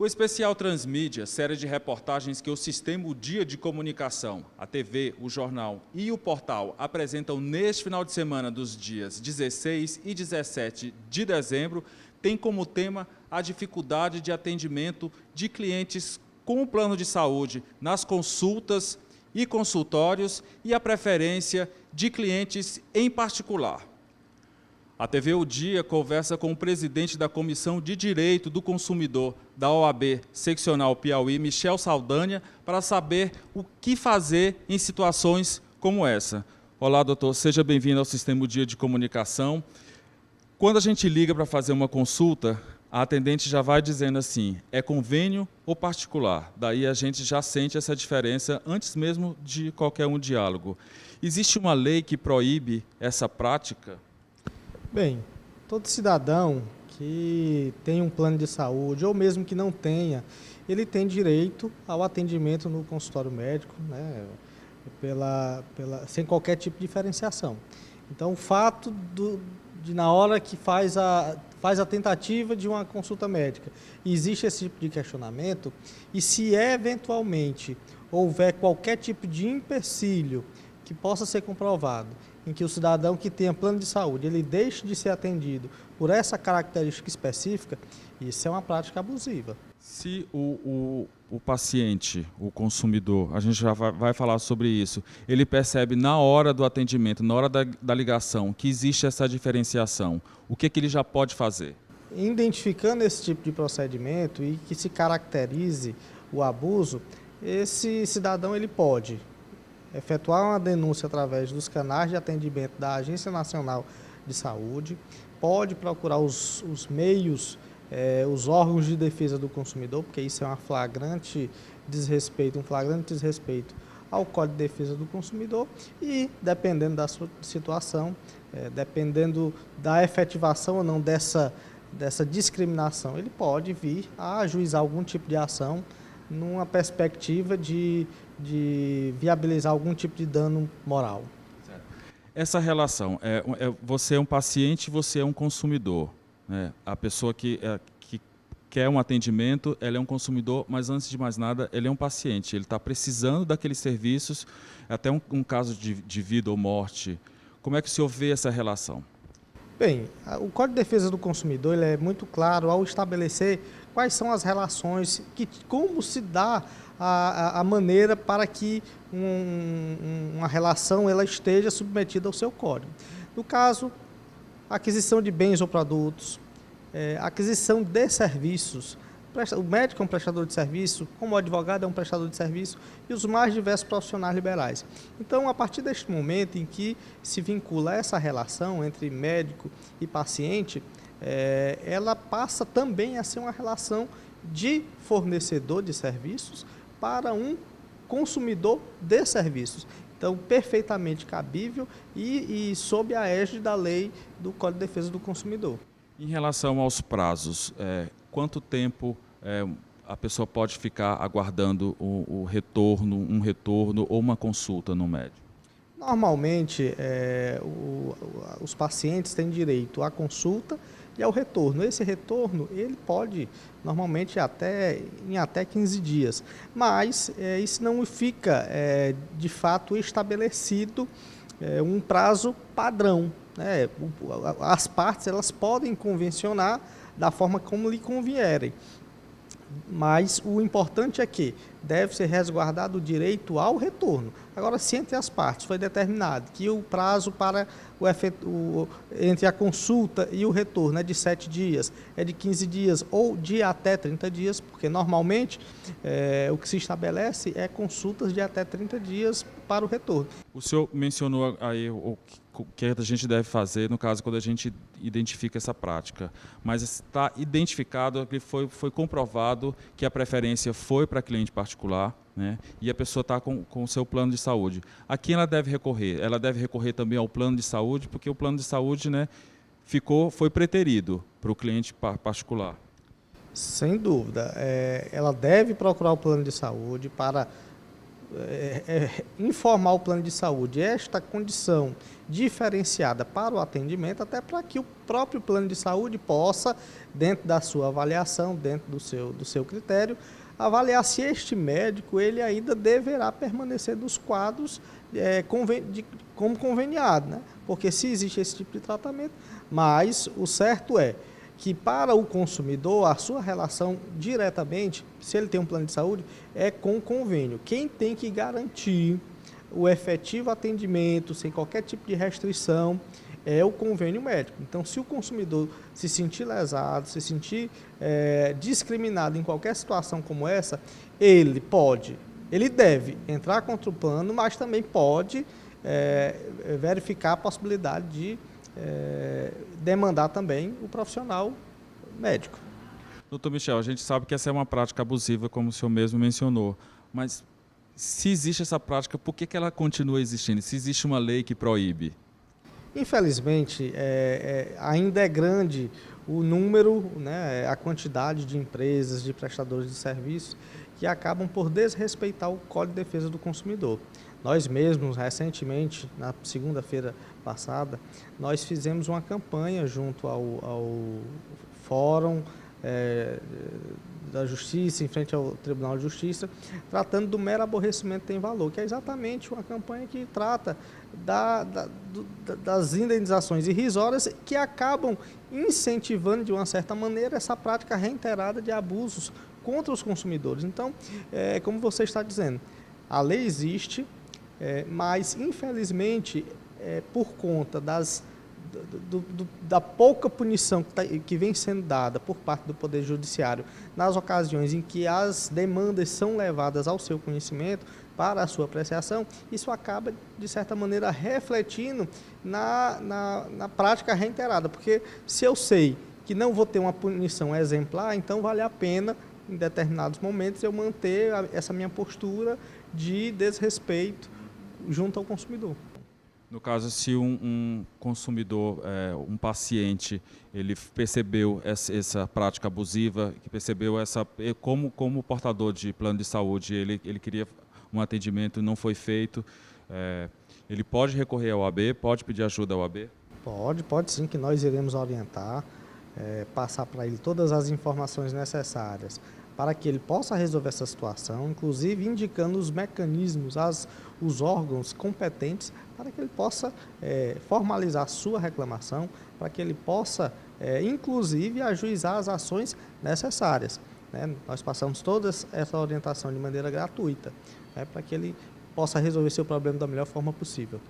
O especial Transmídia, série de reportagens que o Sistema O Dia de Comunicação, a TV, o jornal e o portal apresentam neste final de semana dos dias 16 e 17 de dezembro, tem como tema a dificuldade de atendimento de clientes com o plano de saúde nas consultas e consultórios e a preferência de clientes em particular. A TV O Dia conversa com o presidente da Comissão de Direito do Consumidor da OAB Seccional Piauí, Michel Saldanha, para saber o que fazer em situações como essa. Olá, doutor, seja bem-vindo ao Sistema O Dia de Comunicação. Quando a gente liga para fazer uma consulta, a atendente já vai dizendo assim, é convênio ou particular? Daí a gente já sente essa diferença antes mesmo de qualquer diálogo. Existe uma lei que proíbe essa prática? Bem, todo cidadão que tem um plano de saúde, ou mesmo que não tenha, ele tem direito ao atendimento no consultório médico, né, sem qualquer tipo de diferenciação. Então, o fato de na hora que faz a tentativa de uma consulta médica, existe esse tipo de questionamento, e se eventualmente houver qualquer tipo de empecilho que possa ser comprovado, em que o cidadão que tenha plano de saúde, ele deixe de ser atendido por essa característica específica, isso é uma prática abusiva. Se o paciente, o consumidor, a gente já vai falar sobre isso, ele percebe na hora do atendimento, na hora da ligação, que existe essa diferenciação, o que ele já pode fazer? Identificando esse tipo de procedimento e que se caracterize o abuso, esse cidadão ele pode efetuar uma denúncia através dos canais de atendimento da Agência Nacional de Saúde, pode procurar os meios, os órgãos de defesa do consumidor, porque isso é um flagrante desrespeito ao Código de Defesa do Consumidor e, dependendo da sua situação, dependendo da efetivação ou não dessa discriminação, ele pode vir a ajuizar algum tipo de ação numa perspectiva de viabilizar algum tipo de dano moral. Essa relação, você é um paciente, você é um consumidor. Né? A pessoa que quer um atendimento, ela é um consumidor, mas antes de mais nada, ele é um paciente. Ele está precisando daqueles serviços, até um caso de vida ou morte. Como é que o senhor vê essa relação? Bem, o Código de Defesa do Consumidor ele é muito claro ao estabelecer quais são as relações, como se dá a maneira para que uma relação ela esteja submetida ao seu código. No caso, aquisição de bens ou produtos, aquisição de serviços. O médico é um prestador de serviço, como o advogado é um prestador de serviço e os mais diversos profissionais liberais. Então, a partir deste momento em que se vincula essa relação entre médico e paciente, ela passa também a ser uma relação de fornecedor de serviços para um consumidor de serviços. Então, perfeitamente cabível e sob a égide da lei do Código de Defesa do Consumidor. Em relação aos prazos, quanto tempo a pessoa pode ficar aguardando um retorno ou uma consulta no médico? Normalmente, os pacientes têm direito à consulta e ao retorno. Esse retorno, ele pode, normalmente, em até 15 dias. Mas isso não fica, de fato, estabelecido um prazo padrão. Né? As partes elas podem convencionar da forma como lhe convierem. Mas o importante é que deve ser resguardado o direito ao retorno. Agora, se entre as partes foi determinado que o prazo para entre a consulta e o retorno é de 7 dias, é de 15 dias ou de até 30 dias, porque normalmente o que se estabelece é consultas de até 30 dias para o retorno. O senhor mencionou aí o que a gente deve fazer, no caso, quando a gente identifica essa prática. Mas está identificado, que foi comprovado que a preferência foi para cliente particular, né? E a pessoa está com o seu plano de saúde. A quem ela deve recorrer? Ela deve recorrer também ao plano de saúde, porque o plano de saúde, né, foi preterido para o cliente particular. Sem dúvida. Ela deve procurar o plano de saúde para informar o plano de saúde esta condição diferenciada para o atendimento, até para que o próprio plano de saúde possa, dentro da sua avaliação, dentro do seu critério, avaliar se este médico ele ainda deverá permanecer nos quadros como conveniado, né? Porque se existe esse tipo de tratamento, mas o certo é que para o consumidor, a sua relação diretamente, se ele tem um plano de saúde, é com o convênio. Quem tem que garantir o efetivo atendimento, sem qualquer tipo de restrição, é o convênio médico. Então, se o consumidor se sentir lesado, se sentir discriminado em qualquer situação como essa, ele deve entrar contra o plano, mas também pode verificar a possibilidade de demandar também o profissional médico. Doutor Michel, a gente sabe que essa é uma prática abusiva, como o senhor mesmo mencionou, mas se existe essa prática, por que ela continua existindo? Se existe uma lei que proíbe? Infelizmente, ainda é grande o número, né, a quantidade de empresas, de prestadores de serviços que acabam por desrespeitar o Código de Defesa do Consumidor. Nós mesmos, recentemente, na segunda-feira passada, nós fizemos uma campanha junto ao Fórum da Justiça, em frente ao Tribunal de Justiça, tratando do mero aborrecimento tem valor, que é exatamente uma campanha que trata das indenizações irrisórias que acabam incentivando, de uma certa maneira, essa prática reiterada de abusos contra os consumidores. Então, como você está dizendo, a lei existe, mas, infelizmente, por conta da pouca punição que vem sendo dada por parte do Poder Judiciário nas ocasiões em que as demandas são levadas ao seu conhecimento para a sua apreciação, isso acaba, de certa maneira, refletindo na prática reiterada, porque se eu sei que não vou ter uma punição exemplar, então vale a pena, em determinados momentos, eu manter essa minha postura de desrespeito junto ao consumidor. No caso, se um consumidor, um paciente, ele percebeu essa prática abusiva, que percebeu como portador de plano de saúde, ele queria um atendimento, não foi feito, ele pode recorrer ao AB, pode pedir ajuda ao AB? Pode sim, que nós iremos orientar, passar para ele todas as informações necessárias para que ele possa resolver essa situação, inclusive indicando os mecanismos, os órgãos competentes para que ele possa formalizar a sua reclamação, para que ele possa, inclusive, ajuizar as ações necessárias, né? Nós passamos toda essa orientação de maneira gratuita, né, para que ele possa resolver seu problema da melhor forma possível.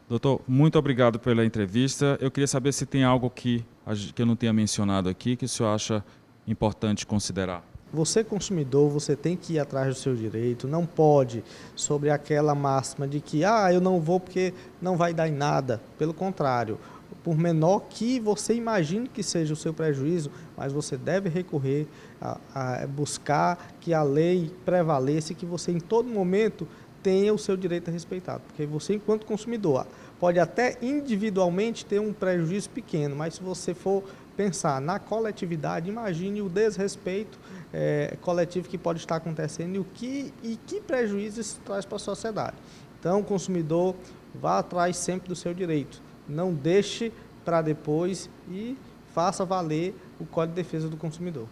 Doutor, muito obrigado pela entrevista. Eu queria saber se tem algo que eu não tenha mencionado aqui, que o senhor acha importante considerar. Você, consumidor, você tem que ir atrás do seu direito, não pode sobre aquela máxima de que eu não vou porque não vai dar em nada. Pelo contrário, por menor que você imagine que seja o seu prejuízo, mas você deve recorrer a buscar que a lei prevaleça e que você em todo momento tenha o seu direito respeitado. Porque você, enquanto consumidor, pode até individualmente ter um prejuízo pequeno, mas se você for pensar na coletividade, imagine o desrespeito coletivo que pode estar acontecendo e que prejuízo isso traz para a sociedade. Então, o consumidor vá atrás sempre do seu direito. Não deixe para depois e faça valer o Código de Defesa do Consumidor.